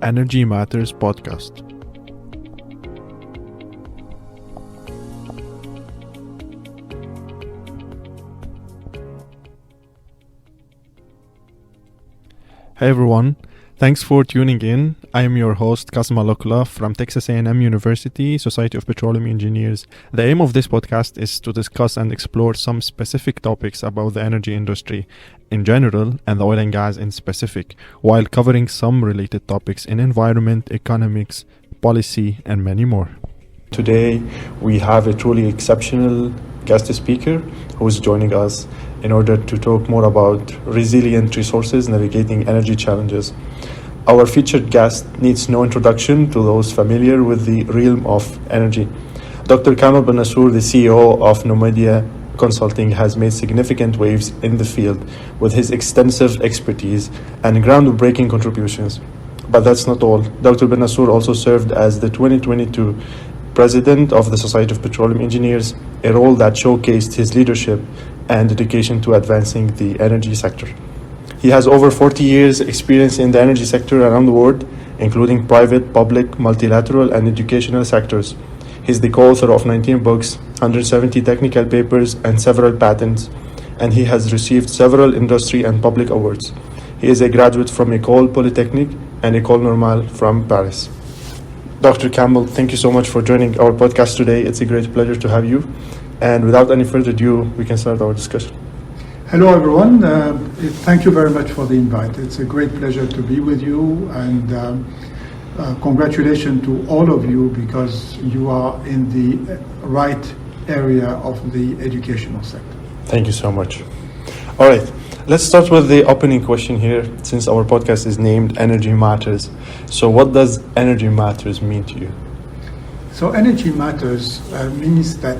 Energy Matters podcast. Hey everyone, thanks for tuning in. I am your host Kassem Alokla from Texas A&M University, Society of Petroleum Engineers. The aim of this podcast is to discuss and explore some specific topics about the energy industry in general and the oil and gas in specific, while covering some related topics in environment, economics, policy, and many more. Today, we have a truly exceptional guest speaker who is joining us in order to talk more about resilient resources navigating energy challenges. Our featured guest needs no introduction to those familiar with the realm of energy. Dr. Kamel Bennaceur, the CEO of Nomadia Consulting, has made significant waves in the field with his extensive expertise and groundbreaking contributions. But that's not all. Dr. Bennaceur also served as the 2022 President of the Society of Petroleum Engineers, a role that showcased his leadership and dedication to advancing the energy sector. He has over 40 years experience in the energy sector around the world, including private, public, multilateral, and educational sectors. He's the co-author of 19 books, 170 technical papers, and several patents, and he has received several industry and public awards. He is a graduate from École Polytechnique and École Normale from Paris. Dr. Kamel, thank you so much for joining our podcast today. It's a great pleasure to have you. And without any further ado, we can start our discussion. Hello, everyone. Thank you very much for the invite. It's a great pleasure to be with you, and congratulations to all of you because you are in the right area of the educational sector. Thank you so much. All right, let's start with the opening question here, since our podcast is named Energy Matters. So what does Energy Matters mean to you? So Energy Matters means that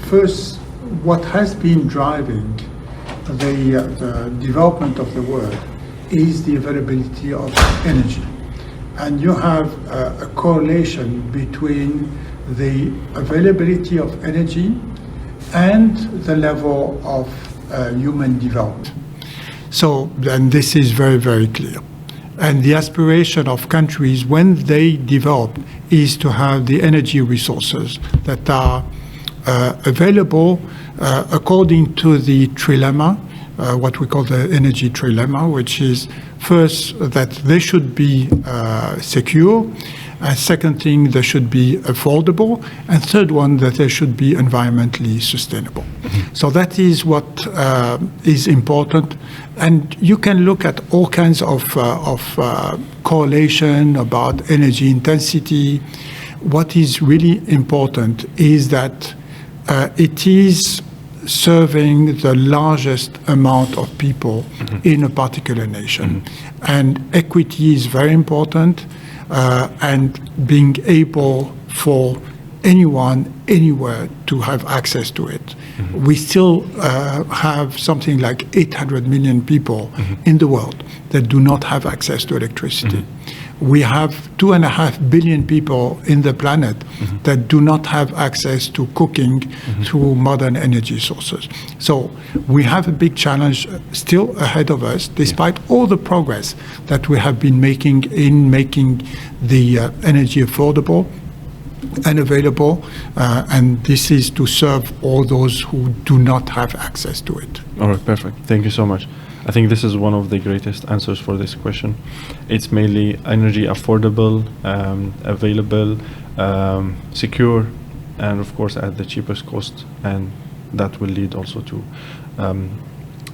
first, what has been driving the development of the world is the availability of energy. And you have a correlation between the availability of energy and the level of human development. So then this is very, very clear. And the aspiration of countries when they develop is to have the energy resources that are available according to the trilemma, what we call the energy trilemma, which is first that they should be secure, second thing, they should be affordable, and third one, that they should be environmentally sustainable. Mm-hmm. So that is what is important. And you can look at all kinds of correlation about energy intensity. What is really important is that it is serving the largest amount of people in a particular nation. And equity is very important, and being able for anyone, anywhere to have access to it. We still have something like 800 million people in the world that do not have access to electricity. We have 2.5 billion people in the planet that do not have access to cooking through modern energy sources. So we have a big challenge still ahead of us, despite all the progress that we have been making in making the energy affordable and available, and this is to serve all those who do not have access to it. All right, perfect. Thank you so much. I think this is one of the greatest answers for this question. It's mainly energy affordable, available, secure, and of course at the cheapest cost, and that will lead also to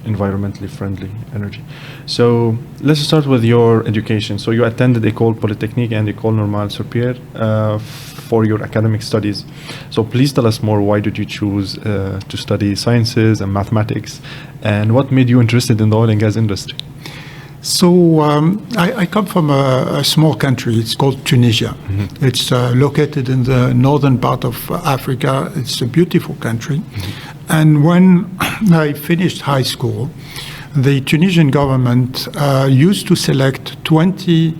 environmentally friendly energy. So let's start with your education. So you attended École Polytechnique and École Normale Supérieure for your academic studies. So please tell us more. Why did you choose to study sciences and mathematics, and what made you interested in the oil and gas industry? So I come from a small country. It's called Tunisia. It's located in the northern part of Africa. It's a beautiful country. And when I finished high school, the Tunisian government used to select 20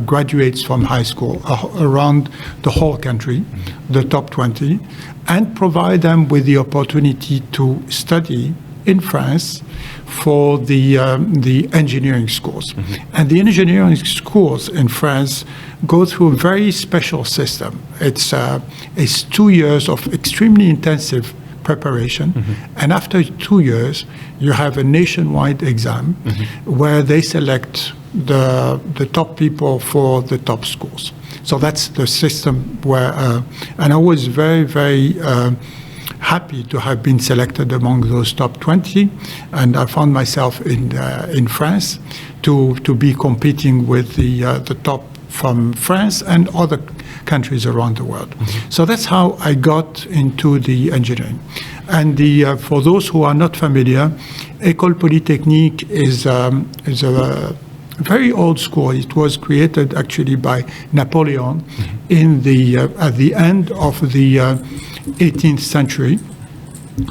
graduates from high school around the whole country, the top 20, and provide them with the opportunity to study in France for the engineering schools. And the engineering schools in France go through a very special system. It's 2 years of extremely intensive preparation, and after 2 years you have a nationwide exam where they select the top people for the top schools. So that's the system where, and I was very, very happy to have been selected among those top 20, and I found myself in France to be competing with the top from France and other countries around the world. So that's how I got into the engineering. And for those who are not familiar, École Polytechnique is a very old school. It was created actually by Napoleon in at the end of the 18th century,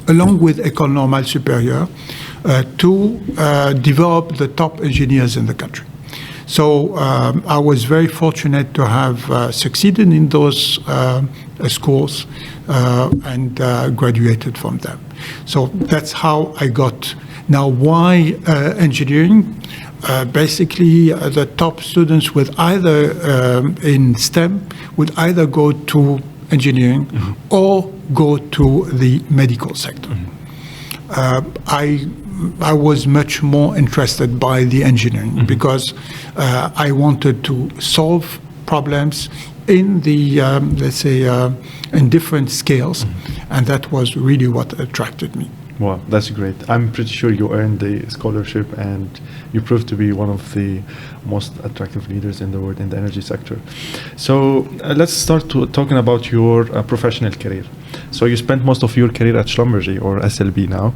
along with École Normale Supérieure, to develop the top engineers in the country. So I was very fortunate to have succeeded in those schools and graduated from them. So that's how I got. Now, why engineering? Basically, the top students would either, in STEM, would either go to engineering or go to the medical sector. I was much more interested by the engineering because I wanted to solve problems in the, let's say, in different scales, and that was really what attracted me. Wow, that's great. I'm pretty sure you earned the scholarship and you proved to be one of the most attractive leaders in the world in the energy sector. So let's start talking about your professional career. So you spent most of your career at Schlumberger, or SLB now,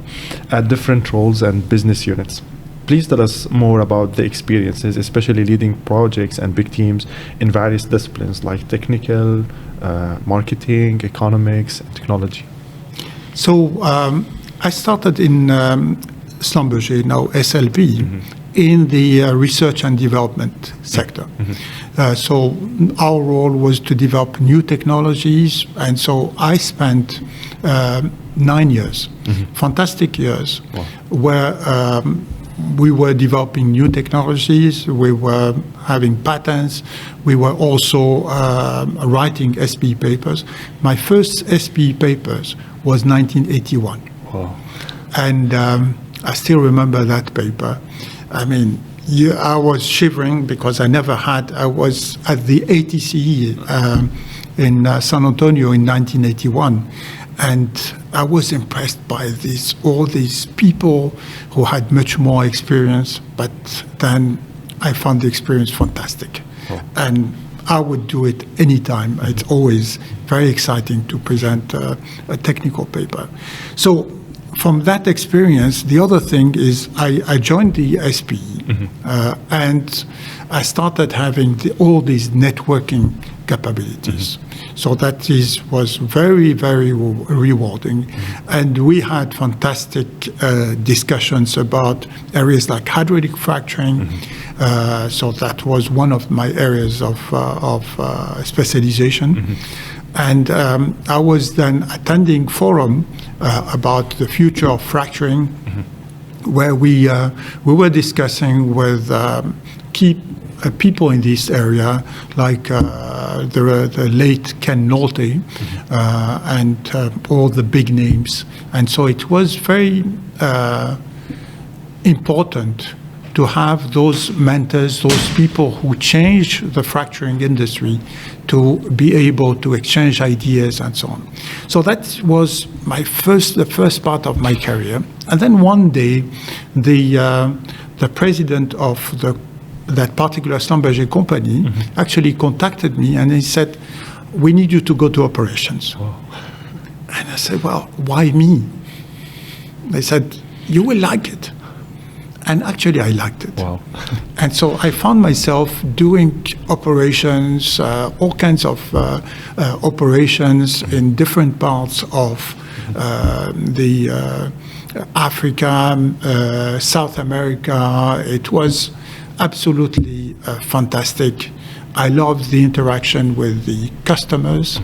at different roles and business units. Please tell us more about the experiences, especially leading projects and big teams in various disciplines like technical, marketing, economics, and technology. So I started in Schlumberger, now SLB, in the research and development sector. So our role was to develop new technologies, and so I spent 9 years, fantastic years, where we were developing new technologies, we were having patents, we were also writing SPE papers. My first SPE papers was 1981. Wow. And I still remember that paper. I mean, I was shivering because I was at the ATCE in San Antonio in 1981. And I was impressed by all these people who had much more experience, but then I found the experience fantastic. Oh. And I would do it anytime. It's always very exciting to present a technical paper. So from that experience, the other thing is I joined the SPE and I started having all these networking capabilities. So that was very, very rewarding. And we had fantastic discussions about areas like hydraulic fracturing. So that was one of my areas of specialization. And I was then attending forum about the future of fracturing, where we were discussing with key people in this area, like the late Ken Nolte and all the big names. And so it was very important to have those mentors, those people who changed the fracturing industry, to be able to exchange ideas and so on. So that was the first part of my career. And then one day, the president of that particular Schlumberger company actually contacted me, and he said, "We need you to go to operations." Oh. And I said, "Well, why me?" They said, "You will like it." And actually, I liked it. Wow. And so I found myself doing operations, all kinds of operations in different parts of Africa, South America. It was absolutely fantastic. I loved the interaction with the customers,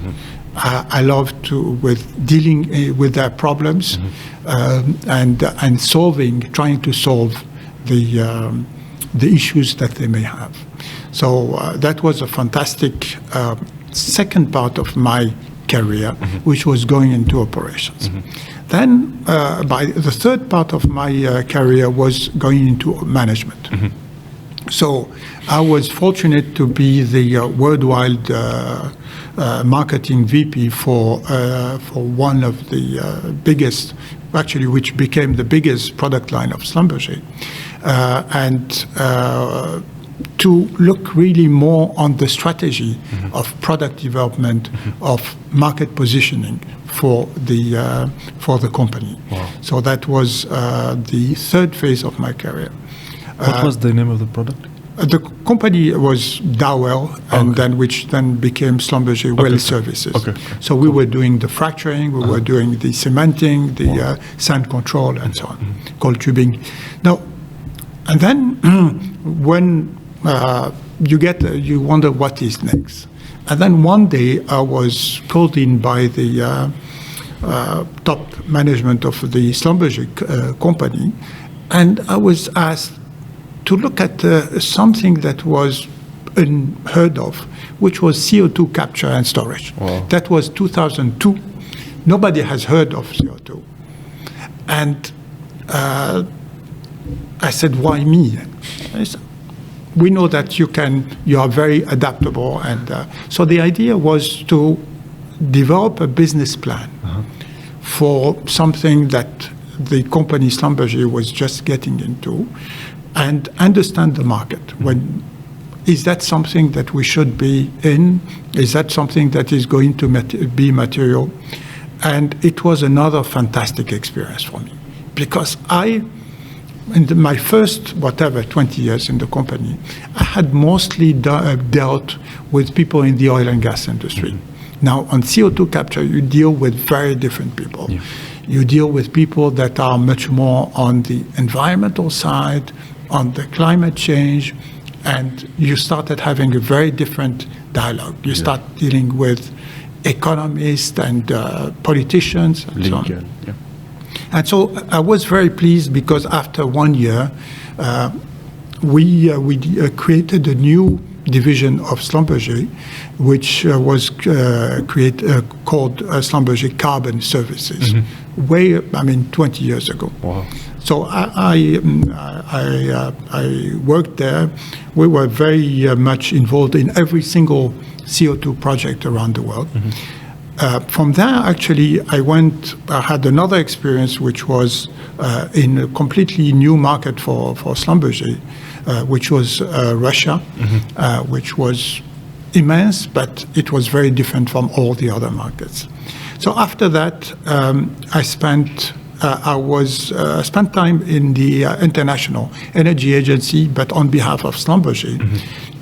I love with dealing with their problems and trying to solve the issues that they may have. So that was a fantastic second part of my career, which was going into operations. Then by the third part of my career was going into management. So I was fortunate to be the worldwide marketing VP for one of the biggest, actually, which became the biggest product line of Schlumberger, and to look really more on the strategy of product development, of market positioning for the company. Wow. So that was the third phase of my career. What was the name of the product? The company was Dowell, and then which then became Schlumberger Well Services. So we were doing the fracturing, we were doing the cementing, the sand control, and so on, cold tubing. Now, and then when you wonder what is next. And then one day I was called in by the top management of the Schlumberger company, and I was asked to look at something that was unheard of, which was CO2 capture and storage. Wow. That was 2002. Nobody has heard of CO2. And I said, why me? I said, we know that you are very adaptable. And so the idea was to develop a business plan for something that the company Schlumberger was just getting into, and understand the market. Is that something that we should be in? Is that something that is going to be material? And it was another fantastic experience for me, because in my first, 20 years in the company, I had mostly dealt with people in the oil and gas industry. Now, on CO2 capture, you deal with very different people. Yeah. You deal with people that are much more on the environmental side, on the climate change, and you started having a very different dialogue. You start dealing with economists and politicians and so on. Yeah. And so I was very pleased, because after 1 year, we created a new division of Schlumberger, which was called Schlumberger Carbon Services, 20 years ago. Wow. So I worked there. We were very much involved in every single CO2 project around the world. From there, actually, I had another experience, which was in a completely new market for Schlumberger, which was Russia, which was immense, but it was very different from all the other markets. So after that, I spent time in the International Energy Agency, but on behalf of Schlumberger,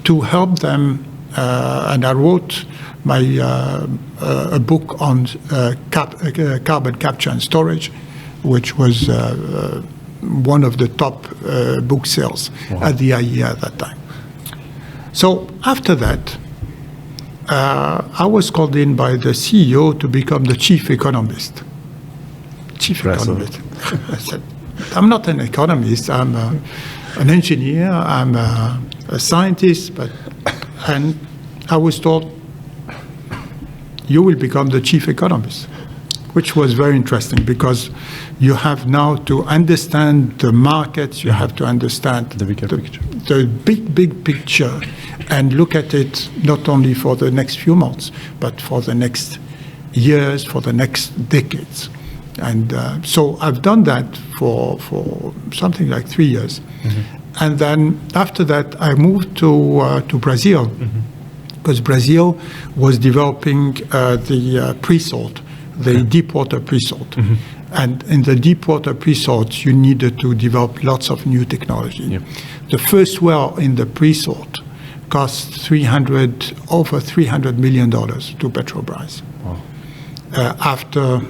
to help them, and I wrote a book on carbon capture and storage, which was one of the top book sales at the IEA at that time. So after that, I was called in by the CEO to become the chief economist. Economist. I said, I'm not an economist, I'm an engineer, I'm a scientist, and I was told, you will become the chief economist, which was very interesting, because you have now to understand the markets, you have to understand the bigger picture. The big picture, and look at it not only for the next few months, but for the next years, for the next decades. And so I've done that for something like 3 years. And then after that, I moved to Brazil, because Brazil was developing the pre-salt, the deep water pre-salt. And in the deep water pre-salt, you needed to develop lots of new technology. The first well in the pre-salt cost over $300 million to Petrobras. Wow. After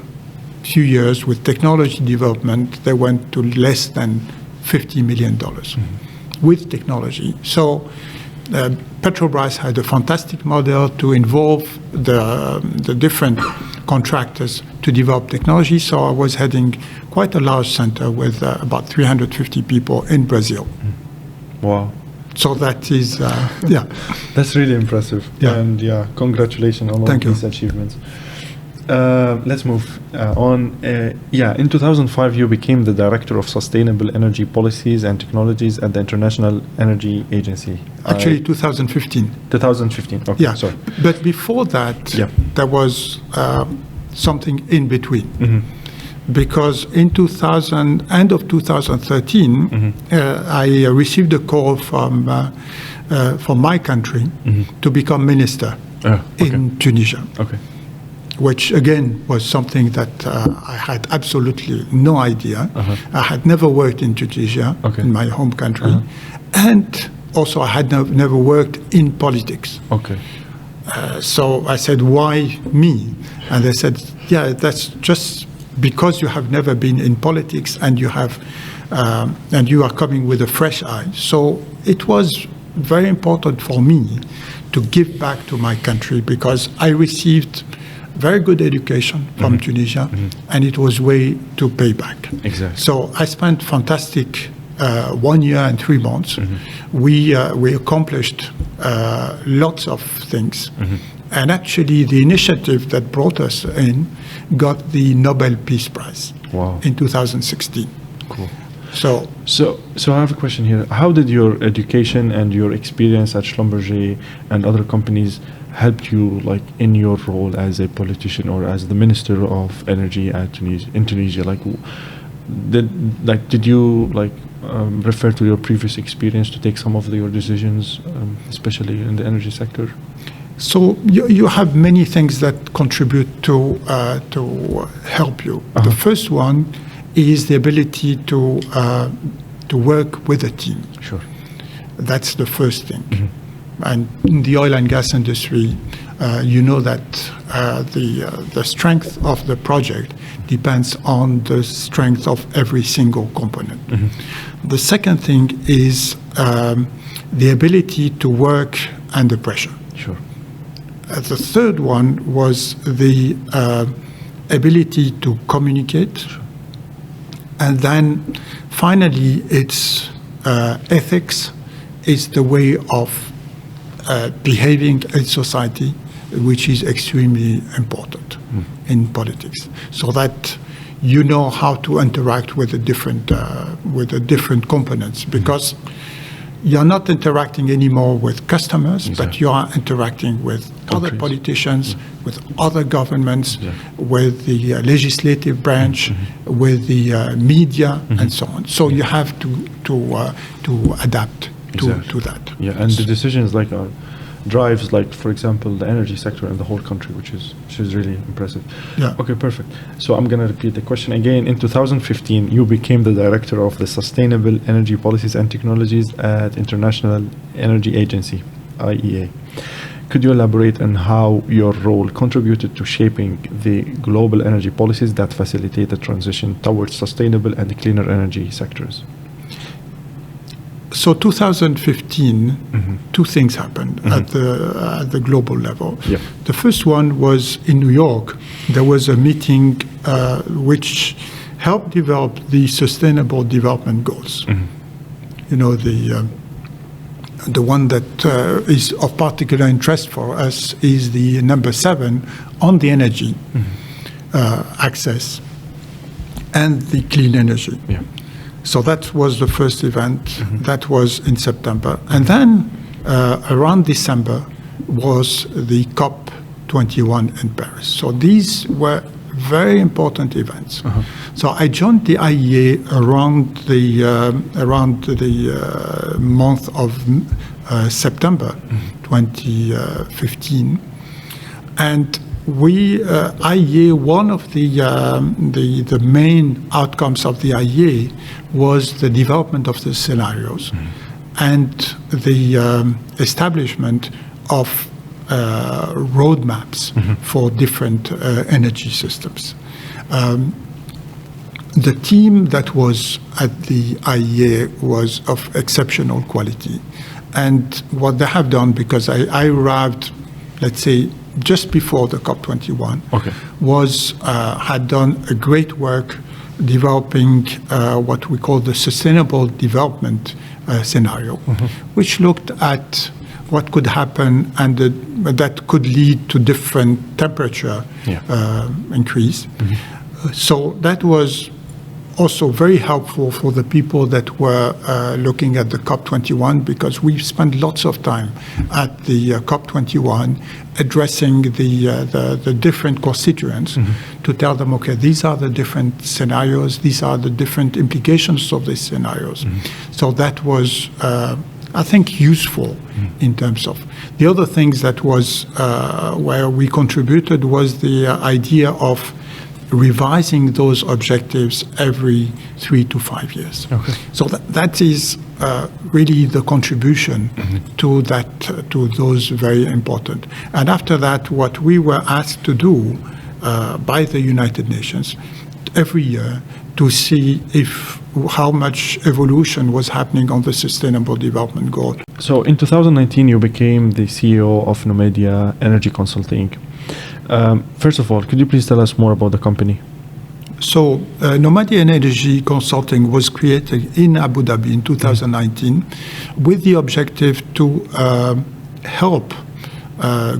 few years with technology development, they went to less than $50 million with technology. So Petrobras had a fantastic model to involve the different contractors to develop technology. So I was heading quite a large center with about 350 people in Brazil. Wow. So that is, yeah. That's really impressive. Yeah. And yeah, congratulations on all Thank you. these achievements. Let's move on. In 2005, you became the Director of Sustainable Energy Policies and Technologies at the International Energy Agency. Actually, 2015. 2015, okay, Yeah. sorry. But before that, there was something in between. Mm-hmm. Because in end of 2013, I received a call from my country to become minister in Tunisia. Okay. Which again was something that I had absolutely no idea. I had never worked in Tunisia, in my home country, and also I had never worked in politics. Okay. So I said, why me? And they said, yeah, that's just because you have never been in politics and you have, and you are coming with a fresh eye. So it was very important for me to give back to my country because I received very good education from Tunisia, and it was way to pay back. Exactly. So I spent fantastic 1 year and 3 months. We accomplished lots of things. And actually, the initiative that brought us in got the Nobel Peace Prize in 2016. Cool. So I have a question here. How did your education and your experience at Schlumberger and other companies helped you, like, in your role as a politician or as the Minister of Energy at Tunisia? Like, did you refer to your previous experience to take some of your decisions, especially in the energy sector? So you have many things that contribute to help you. The first one is the ability to work with a team. Sure. That's the first thing. And in the oil and gas industry, you know that the strength of the project depends on the strength of every single component. The second thing is the ability to work under pressure. Sure. The third one was the ability to communicate. Sure. And then finally, it's ethics is the way of behaving in society, which is extremely important in politics, so that you know how to interact with the different components, because you're not interacting anymore with customers, but you are interacting with other politicians, with other governments, with the legislative branch, with the media, and so on. So you have to adapt to that. Yeah, and the decisions drives, for example, the energy sector in the whole country, which is really impressive. Yeah. Okay, perfect. So I'm going to repeat the question again. In 2015, you became the Director of the Sustainable Energy Policies and Technologies at International Energy Agency, IEA. Could you elaborate on how your role contributed to shaping the global energy policies that facilitate the transition towards sustainable and cleaner energy sectors? So 2015, two things happened at the global level. Yeah. The first one was in New York. There was a meeting which helped develop the Sustainable Development Goals. You know, the one that is of particular interest for us is the number 7 on the energy access and the clean energy. Yeah. So that was the first event. That was in September. And then around December was the COP21 in Paris. So these were very important events. So I joined the IEA around the month of September 2015. And IEA, one of the main outcomes of the IEA was the development of the scenarios and the establishment of roadmaps for different energy systems. The team that was at the IEA was of exceptional quality, And what they have done, because I arrived, let's say, just before the COP21, had done a great work developing what we call the sustainable development scenario, which looked at what could happen and that could lead to different temperature increase. So that was also very helpful for the people that were looking at the COP21, because we spent lots of time at the COP21 addressing the different constituents to tell them, okay, these are the different scenarios, these are the different implications of these scenarios. So that was, I think, useful in terms of. The other things that was where we contributed was the idea of revising those objectives every 3 to 5 years. So that is really the contribution to those very important. And after that, what we were asked to do by the United Nations every year to see how much evolution was happening on the Sustainable Development Goal. So in 2019, you became the CEO of Nomadia Energy Consulting. First of all, could you please tell us more about the company? So Nomadia Energy Consulting was created in Abu Dhabi in 2019 with the objective to help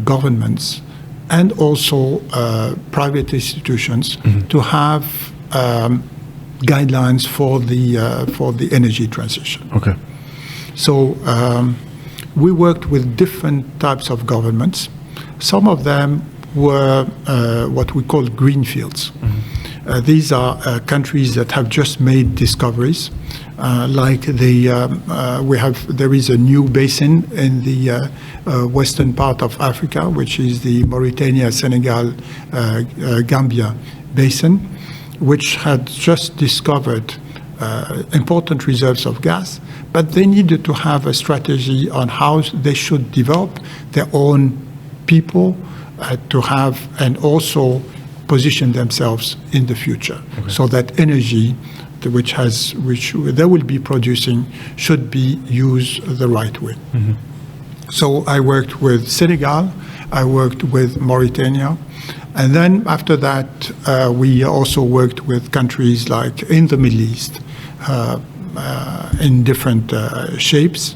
governments and also private institutions to have guidelines for the energy transition. So we worked with different types of governments. Some of them were what we call greenfields. These are countries that have just made discoveries, like there is a new basin in the western part of Africa, which is the Mauritania, Senegal, Gambia basin, which had just discovered important reserves of gas, but they needed to have a strategy on how they should develop their own people to have and also position themselves in the future, so that energy which they will be producing should be used the right way. So I worked with Senegal, I worked with Mauritania, and then after that we also worked with countries like in the Middle East in different shapes,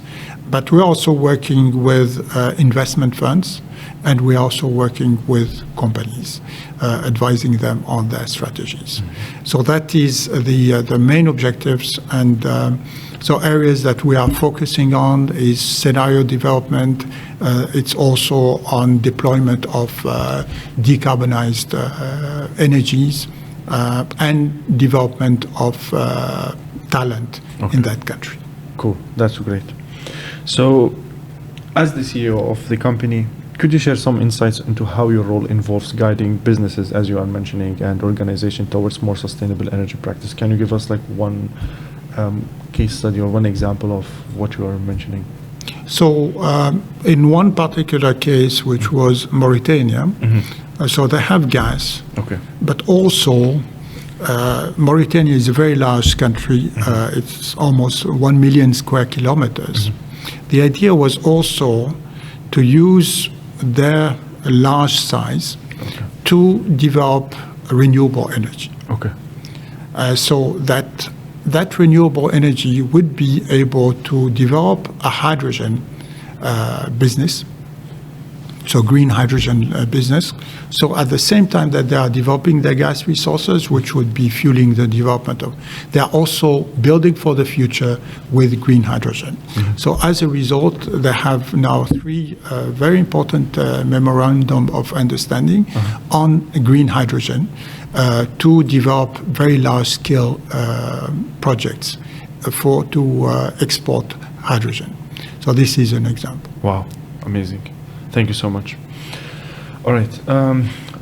but we're also working with investment funds, and we're also working with companies, advising them on their strategies. So that is the main objectives, and so areas that we are focusing on is scenario development. It's also on deployment of decarbonized energies and development of talent in that country. Cool, that's great. So, as the CEO of the company, could you share some insights into how your role involves guiding businesses, as you are mentioning, and organization towards more sustainable energy practice? Can you give us like one case study or one example of what you are mentioning? So in one particular case, which was Mauritania, so they have gas, but also Mauritania is a very large country. It's almost 1 million square kilometers. The idea was also to use their large size to develop renewable energy. So that renewable energy would be able to develop a hydrogen business, so green hydrogen business. So at the same time that they are developing their gas resources, which would be fueling the development of, they are also building for the future with green hydrogen. So as a result, they have now 3 very important memorandum of understanding on green hydrogen to develop very large-scale projects to export hydrogen. So this is an example. Wow, amazing. Thank you so much. All right,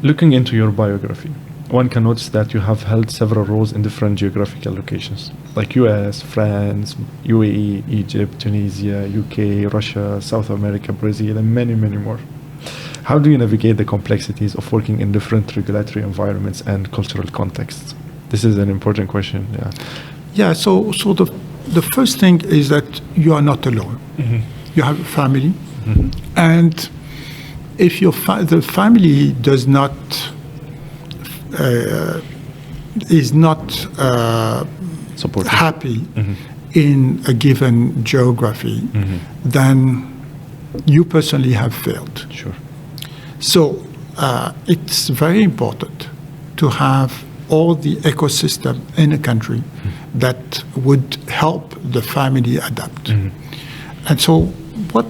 looking into your biography, one can notice that you have held several roles in different geographical locations, like US, France, UAE, Egypt, Tunisia, UK, Russia, South America, Brazil, and many, many more. How do you navigate the complexities of working in different regulatory environments and cultural contexts? This is an important question. So the first thing is that you are not alone. you have a family, and if the family does not is not happy in a given geography, then you personally have failed. Sure. So it's very important to have all the ecosystem in a country that would help the family adapt. And so what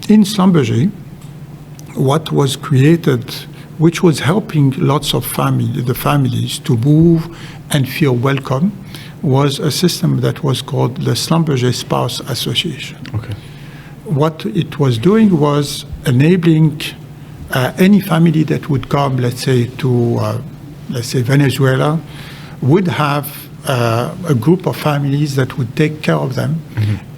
in Schlumberger, what was created, which was helping lots of the families to move and feel welcome, was a system that was called the Schlumberger Spouse Association. Okay. What it was doing was enabling any family that would come, let's say, to Venezuela, would have a group of families that would take care of them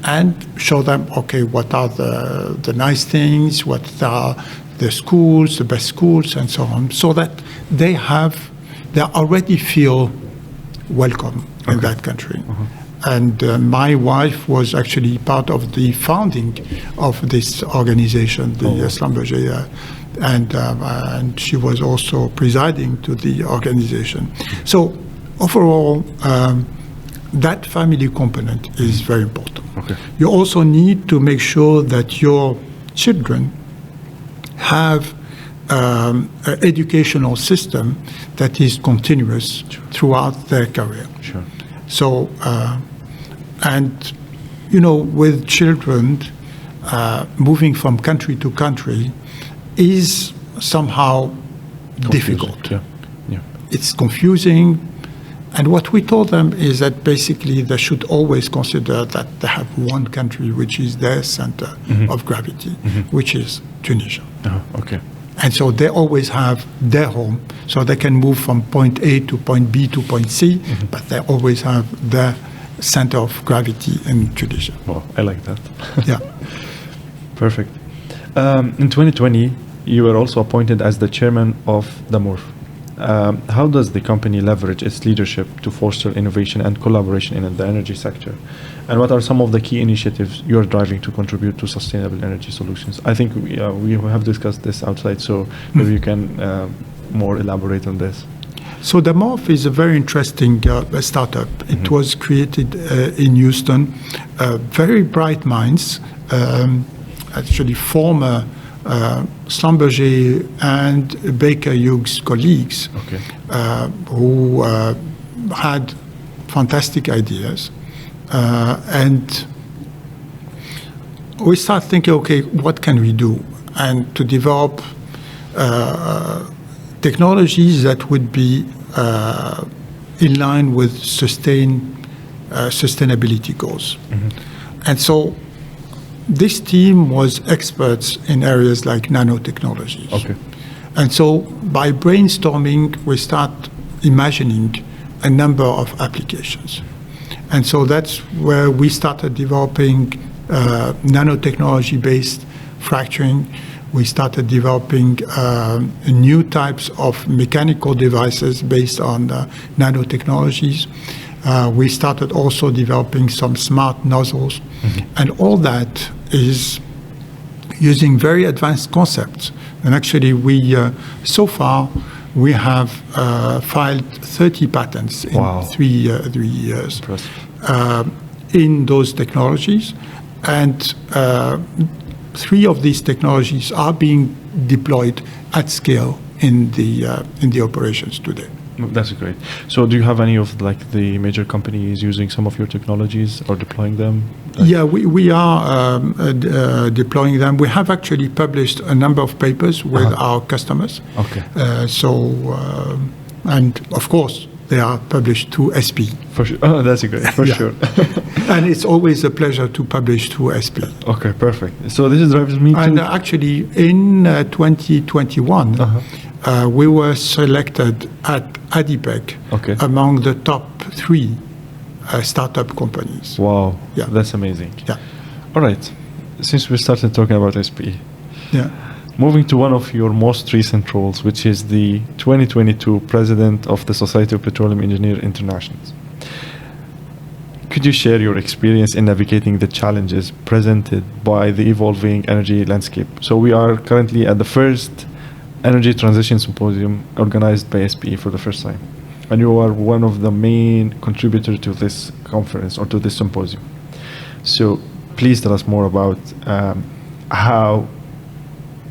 and show them, okay, what are the nice things, what are the schools, the best schools, and so on, so that they already feel welcome in that country. And my wife was actually part of the founding of this organization, the Schlumberger, and she was also presiding to the organization. So overall, that family component is very important. Okay. You also need to make sure that your children have an educational system that is continuous throughout their career. Sure. So, and with children moving from country to country is somehow difficult. Yeah. It's confusing. And what we told them is that basically they should always consider that they have one country which is their center of gravity, which is Tunisia. Okay. And so they always have their home, so they can move from point A to point B to point C, but they always have their center of gravity in Tunisia. Well, I like that. Yeah. Perfect. In 2020, you were also appointed as the chairman of the MORF. How does the company leverage its leadership to foster innovation and collaboration in the energy sector? And what are some of the key initiatives you're driving to contribute to sustainable energy solutions? I think we have discussed this outside, so maybe you can more elaborate on this. So the MORF is a very interesting startup. It was created in Houston. Very bright minds, actually former Schlumberger and Baker Hughes colleagues, who had fantastic ideas. And we start thinking, okay, what can we do? And to develop technologies that would be in line with sustainability goals. And so this team was experts in areas like nanotechnologies. Okay. And so by brainstorming, we start imagining a number of applications. And so that's where we started developing nanotechnology-based fracturing. We started developing new types of mechanical devices based on nanotechnologies. We started also developing some smart nozzles. And all that is using very advanced concepts. And actually, so far, we have filed 30 patents in 3 years in those technologies. And 3 of these technologies are being deployed at scale in the operations today. That's great. So do you have any of the major companies using some of your technologies or deploying them? Yeah, we are deploying them. We have actually published a number of papers with our customers. Okay. And of course, they are published through SPE. For sure. Oh, that's great. For sure. And it's always a pleasure to publish through SPE. Okay, perfect. So this drives me to... And actually, in 2021, we were selected at ADIPEC among the top 3 startup companies. Wow, yeah. That's amazing. Yeah. All right, since we started talking about SPE, moving to one of your most recent roles, which is the 2022 President of the Society of Petroleum Engineers International. could you share your experience in navigating the challenges presented by the evolving energy landscape? So we are currently at the first Energy Transition Symposium organized by SPE for the first time. And you are one of the main contributors to this conference or to this symposium. So please tell us more about how,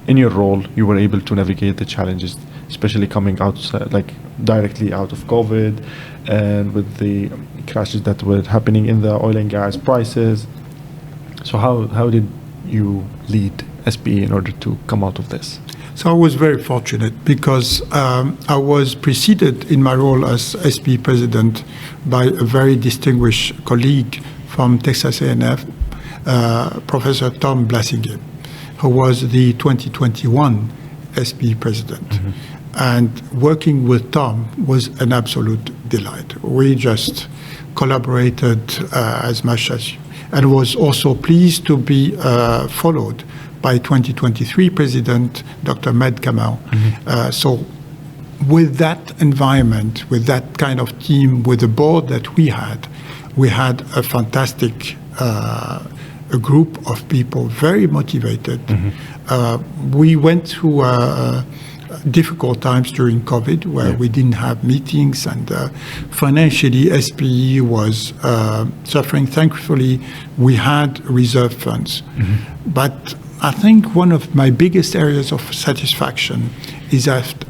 in your role, you were able to navigate the challenges, especially coming out directly out of COVID and with the crashes that were happening in the oil and gas prices. So how did you lead SPE in order to come out of this? So I was very fortunate because I was preceded in my role as SPE president by a very distinguished colleague from Texas A&M, Professor Tom Blassinger, who was the 2021 SPE president. Mm-hmm. And working with Tom was an absolute delight. We just collaborated as much as, and was also pleased to be followed by 2023 President Dr. Kamel. Mm-hmm. So with that environment, with that kind of team, with the board that we had a fantastic a group of people, very motivated. Mm-hmm. We went through difficult times during COVID where we didn't have meetings, and financially SPE was suffering. Thankfully, we had reserve funds. Mm-hmm. But I think one of my biggest areas of satisfaction is that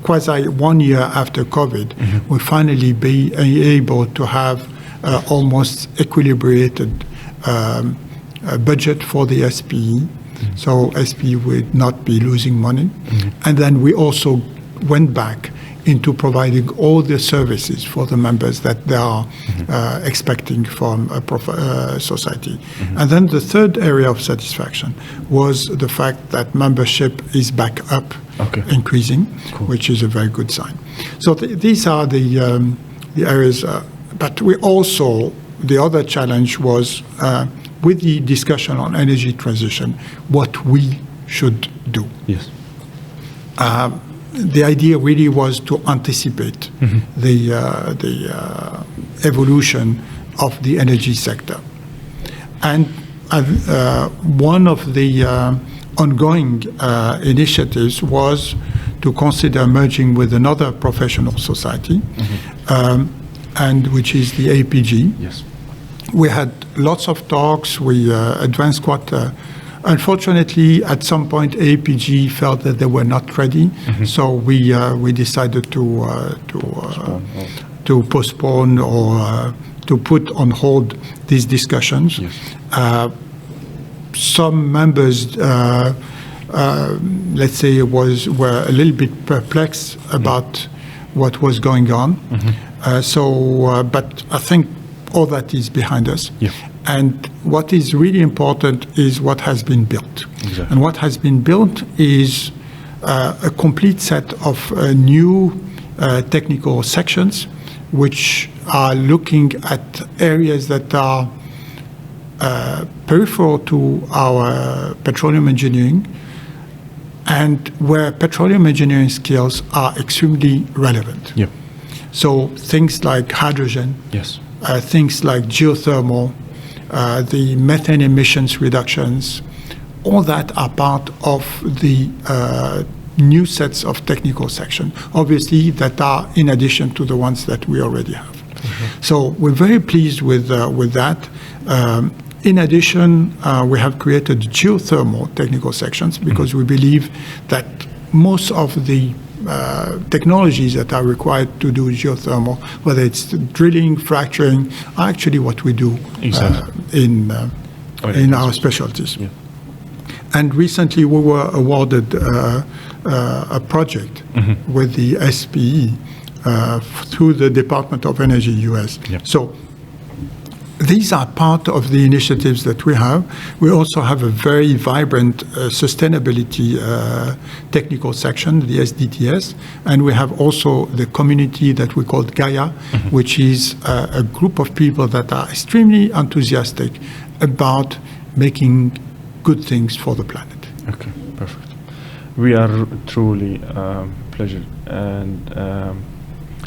quasi 1 year after COVID, mm-hmm. we finally be able to have almost equilibrated budget for the SPE. Mm-hmm. So SPE would not be losing money. Mm-hmm. And then we also went back into providing all the services for the members that they are mm-hmm. Expecting from a society. Mm-hmm. And then the third area of satisfaction was the fact that membership is back up, increasing, cool. Which is a very good sign. So these are the areas. But we also, the other challenge was with the discussion on energy transition, what we should do. Yes. The idea really was to anticipate mm-hmm. the evolution of the energy sector. And one of the ongoing initiatives was to consider merging with another professional society, mm-hmm. And which is the APG. Yes. We had lots of talks. We advanced quite. Unfortunately, at some point, APG felt that they were not ready, mm-hmm. so we decided to postpone or to put on hold these discussions. Yes. Some members, let's say, were a little bit perplexed about mm-hmm. what was going on. Mm-hmm. But I think all that is behind us. Yeah. And what is really important is what has been built. Exactly. And what has been built is a complete set of new technical sections which are looking at areas that are peripheral to our petroleum engineering and where petroleum engineering skills are extremely relevant. Yeah. So things like hydrogen, yes. Things like geothermal, the methane emissions reductions, all that are part of the new sets of technical section, obviously that are in addition to the ones that we already have. Mm-hmm. So we're very pleased with that. In addition, we have created geothermal technical sections because mm-hmm. we believe that most of the technologies that are required to do geothermal, whether it's drilling, fracturing, are actually what we do exactly. in our specialties. Yeah. And recently we were awarded a project mm-hmm. with the SPE through the Department of Energy US. Yeah. So these are part of the initiatives that we have. We also have a very vibrant sustainability technical section, the SDTS, and we have also the community that we call Gaia, mm-hmm. which is a group of people that are extremely enthusiastic about making good things for the planet. Okay, perfect. We are truly pleasured, and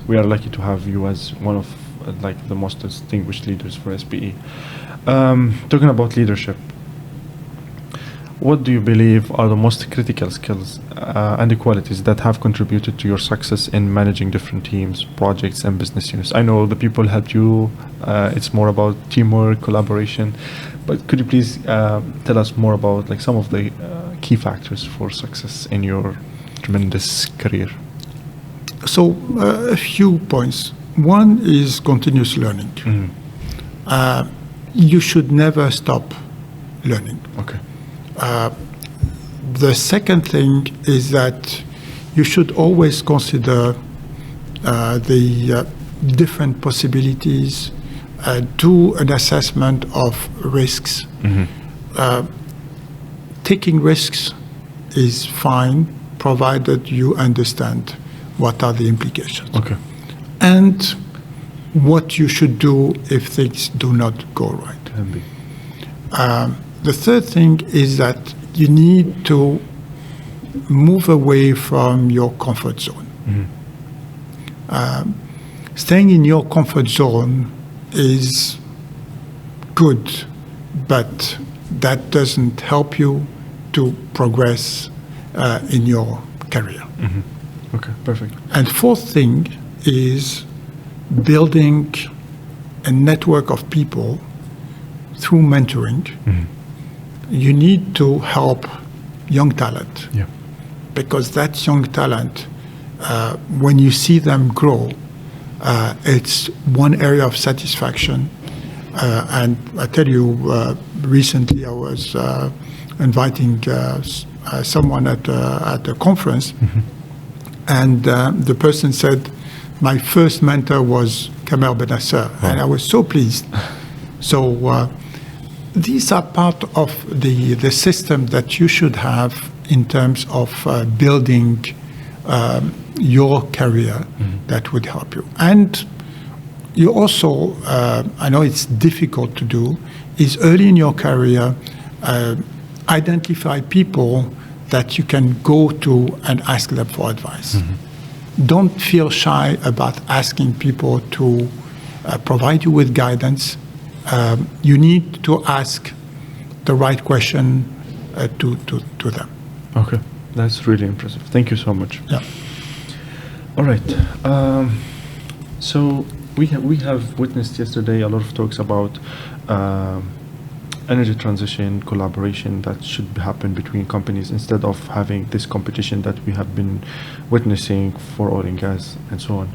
we are lucky to have you as one of like the most distinguished leaders for SPE. Talking about leadership, what do you believe are the most critical skills and the qualities that have contributed to your success in managing different teams, projects, and business units? I know the people helped you. It's more about teamwork, collaboration. But could you please tell us more about like some of the key factors for success in your tremendous career? So a few points. One is continuous learning. You should never stop learning. Okay. The second thing is that you should always consider the different possibilities, do an assessment of risks. Taking risks is fine, provided you understand what are the implications. Okay. And what you should do if things do not go right. The third thing is that you need to move away from your comfort zone. Staying in your comfort zone is good, but that doesn't help you to progress in your career. Okay, perfect. And fourth thing is building a network of people through mentoring. You need to help young talent, because that young talent, when you see them grow, it's one area of satisfaction. And I tell you, recently I was inviting someone at a conference, and the person said, my first mentor was Kamel Bennaceur, and I was so pleased. So these are part of the system that you should have in terms of building your career that would help you. And you also, I know it's difficult to do, is early in your career, identify people that you can go to and ask them for advice. Don't feel shy about asking people to provide you with guidance. You need to ask the right question to them. Okay, that's really impressive. Thank you so much. Yeah. All right. So we have witnessed yesterday a lot of talks about energy transition, collaboration that should happen between companies instead of having this competition that we have been witnessing for oil and gas and so on.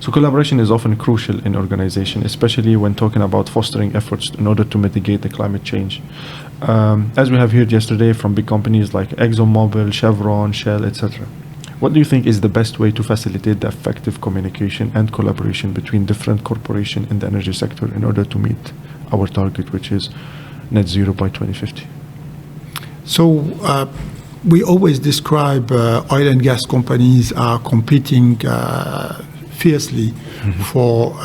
So collaboration is often crucial in organization, especially when talking about fostering efforts in order to mitigate the climate change. As we have heard yesterday from big companies like ExxonMobil, Chevron, Shell, etc. What do you think is the best way to facilitate the effective communication and collaboration between different corporations in the energy sector in order to meet our target, which is net zero by 2050? So we always describe oil and gas companies are competing fiercely for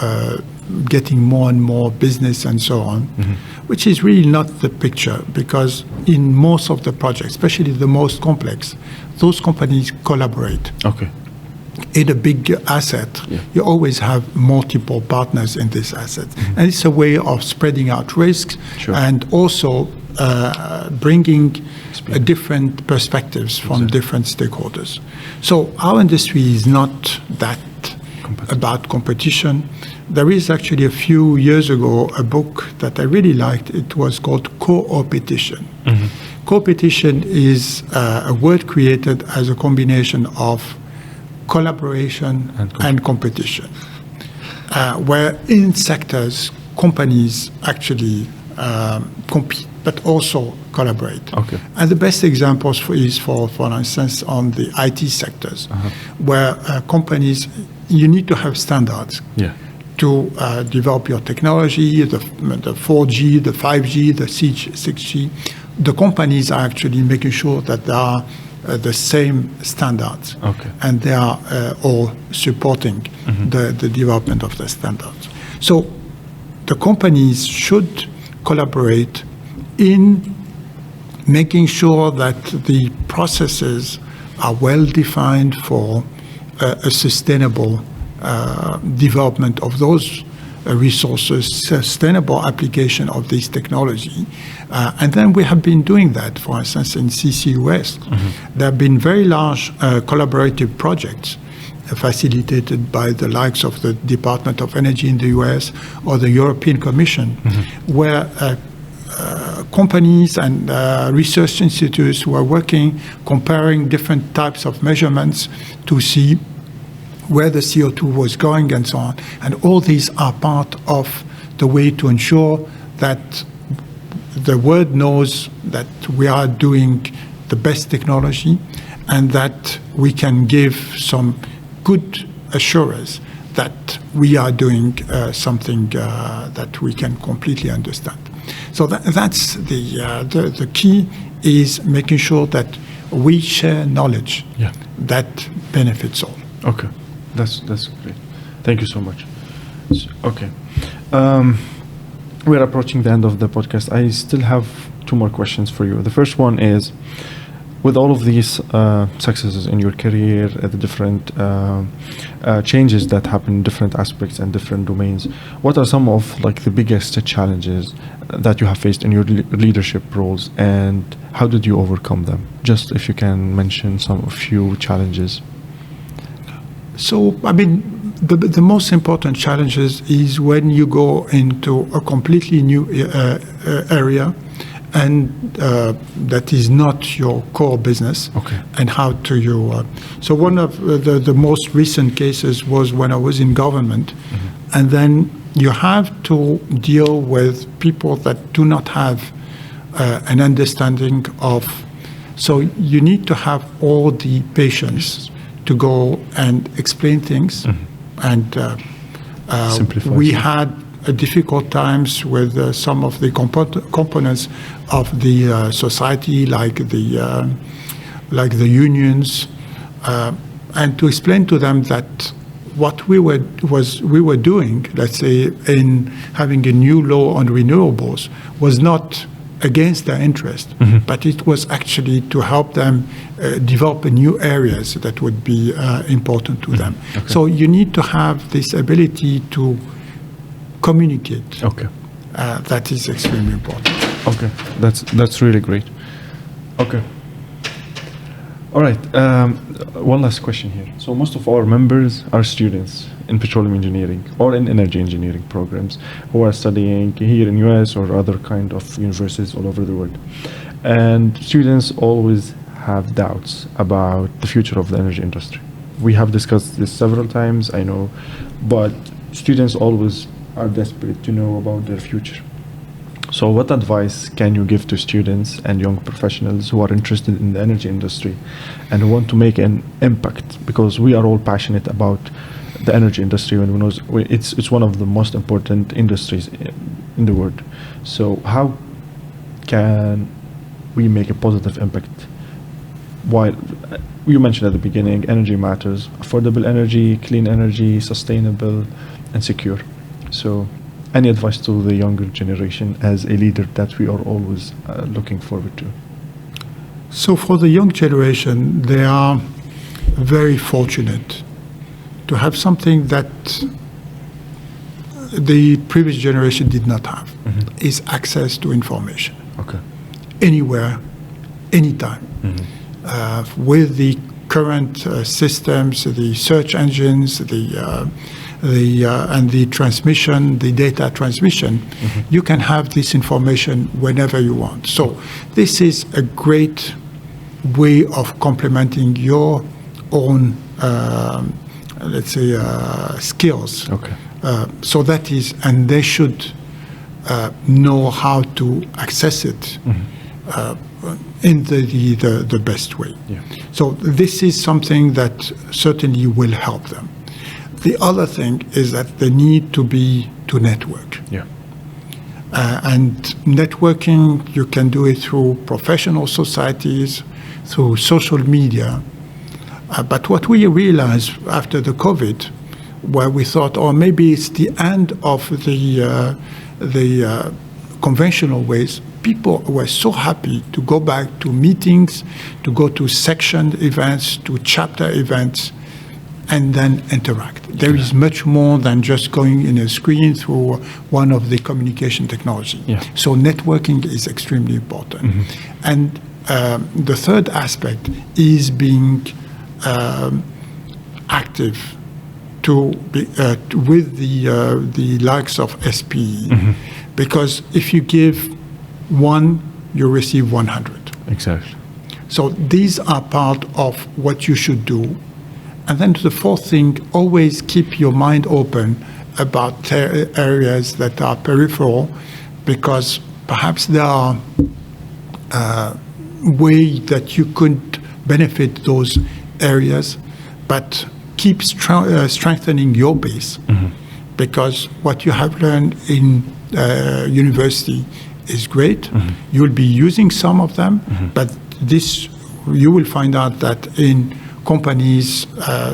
getting more and more business and so on, which is really not the picture, because in most of the projects, especially the most complex, those companies collaborate. Okay. In a big asset, you always have multiple partners in this asset. And it's a way of spreading out risks and also bringing different perspectives from different stakeholders. So our industry is not that about competition. There is actually a few years ago a book that I really liked. It was called Co-opetition. Co-opetition is a word created as a combination of collaboration and competition, where in sectors, companies actually compete, but also collaborate. Okay. And the best examples is for instance, on the IT sectors, where companies, you need to have standards to develop your technology, the 4G, the 5G, the 6G. The companies are actually making sure that there are the same standards, and they are all supporting the development of the standards. So the companies should collaborate in making sure that the processes are well defined for a sustainable development of those resources, sustainable application of this technology. And then we have been doing that, for instance, in CCUS. There have been very large collaborative projects facilitated by the likes of the Department of Energy in the US or the European Commission, where companies and research institutes were working, comparing different types of measurements to see where the CO2 was going and so on. And all these are part of the way to ensure that the world knows that we are doing the best technology and that we can give some good assurance that we are doing something that we can completely understand. So that's the key, is making sure that we share knowledge that benefits all. Okay, that's great. Thank you so much. Okay, we're approaching the end of the podcast. I still have 2 more questions for you. The first one is, with all of these successes in your career, the different changes that happen in different aspects and different domains, what are some of the biggest challenges that you have faced in your leadership roles, and how did you overcome them? Just if you can mention a few challenges. So, I mean, the most important challenges is when you go into a completely new area, and that is not your core business. Okay. And how do you... So one of the most recent cases was when I was in government, and then you have to deal with people that do not have an understanding of... So you need to have all the patience to go and explain things, and simplify. We had difficult times with some of the components of the society, like the unions, and to explain to them that what we were doing, let's say, in having a new law on renewables, was not against their interest, but it was actually to help them develop new areas that would be important to them. Okay. So you need to have this ability to communicate. Okay. That is extremely important. Okay, that's really great. Okay. All right. One last question here. So most of our members are students in petroleum engineering or in energy engineering programs who are studying here in US or other kind of universities all over the world. And students always have doubts about the future of the energy industry. We have discussed this several times, I know, but students always are desperate to know about their future. So what advice can you give to students and young professionals who are interested in the energy industry and who want to make an impact? Because we are all passionate about the energy industry, and it's one of the most important industries in the world. So how can we make a positive impact? While you mentioned at the beginning, energy matters, affordable energy, clean energy, sustainable and secure. So any advice to the younger generation as a leader that we are always looking forward to? So for the young generation, they are very fortunate to have something that the previous generation did not have, is access to information. Okay. Anywhere, anytime. With the current systems, the search engines, and the transmission, the data transmission, you can have this information whenever you want. So this is a great way of complementing your own, let's say, skills. Okay. So that is, and they should know how to access it in the best way. Yeah. So this is something that certainly will help them. The other thing is that they need to network. Yeah. And networking, you can do it through professional societies, through social media. But what we realized after the COVID, where we thought, oh, maybe it's the end of the conventional ways, people were so happy to go back to meetings, to go to section events, to chapter events. and then interact. There is much more than just going in a screen through one of the communication technology. Yeah. So networking is extremely important. And the third aspect is being active with the likes of SPE, because if you give 1, you receive 100. Exactly. So these are part of what you should do. And then the fourth thing, always keep your mind open about areas that are peripheral, because perhaps there are ways that you could benefit those areas, but keep strengthening your base, because what you have learned in university is great. You'll be using some of them, but you will find out that in companies,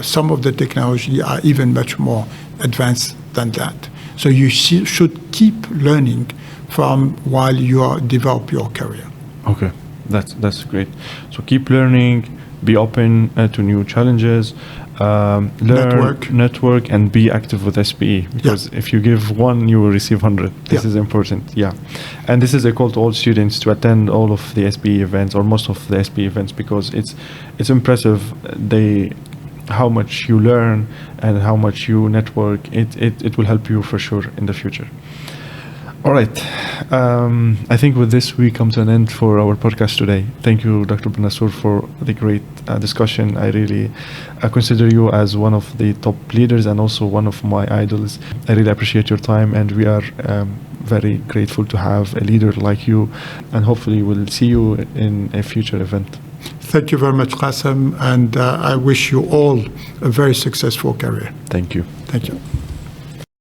some of the technology are even much more advanced than that. So you should keep learning from while you develop your career. Okay, that's great. So keep learning, be open to new challenges, learn, network, and be active with SPE. Because if you give 1, you will receive 100. This is important. Yeah, and this is a call to all students to attend all of the SPE events, or most of the SPE events, because it's impressive. How much you learn and how much you network. It will help you for sure in the future. All right. I think with this, we come to an end for our podcast today. Thank you, Dr. Bennaceur, for the great discussion. I really consider you as one of the top leaders and also one of my idols. I really appreciate your time, and we are very grateful to have a leader like you, and hopefully we'll see you in a future event. Thank you very much, Kassem, and I wish you all a very successful career. Thank you. Thank you.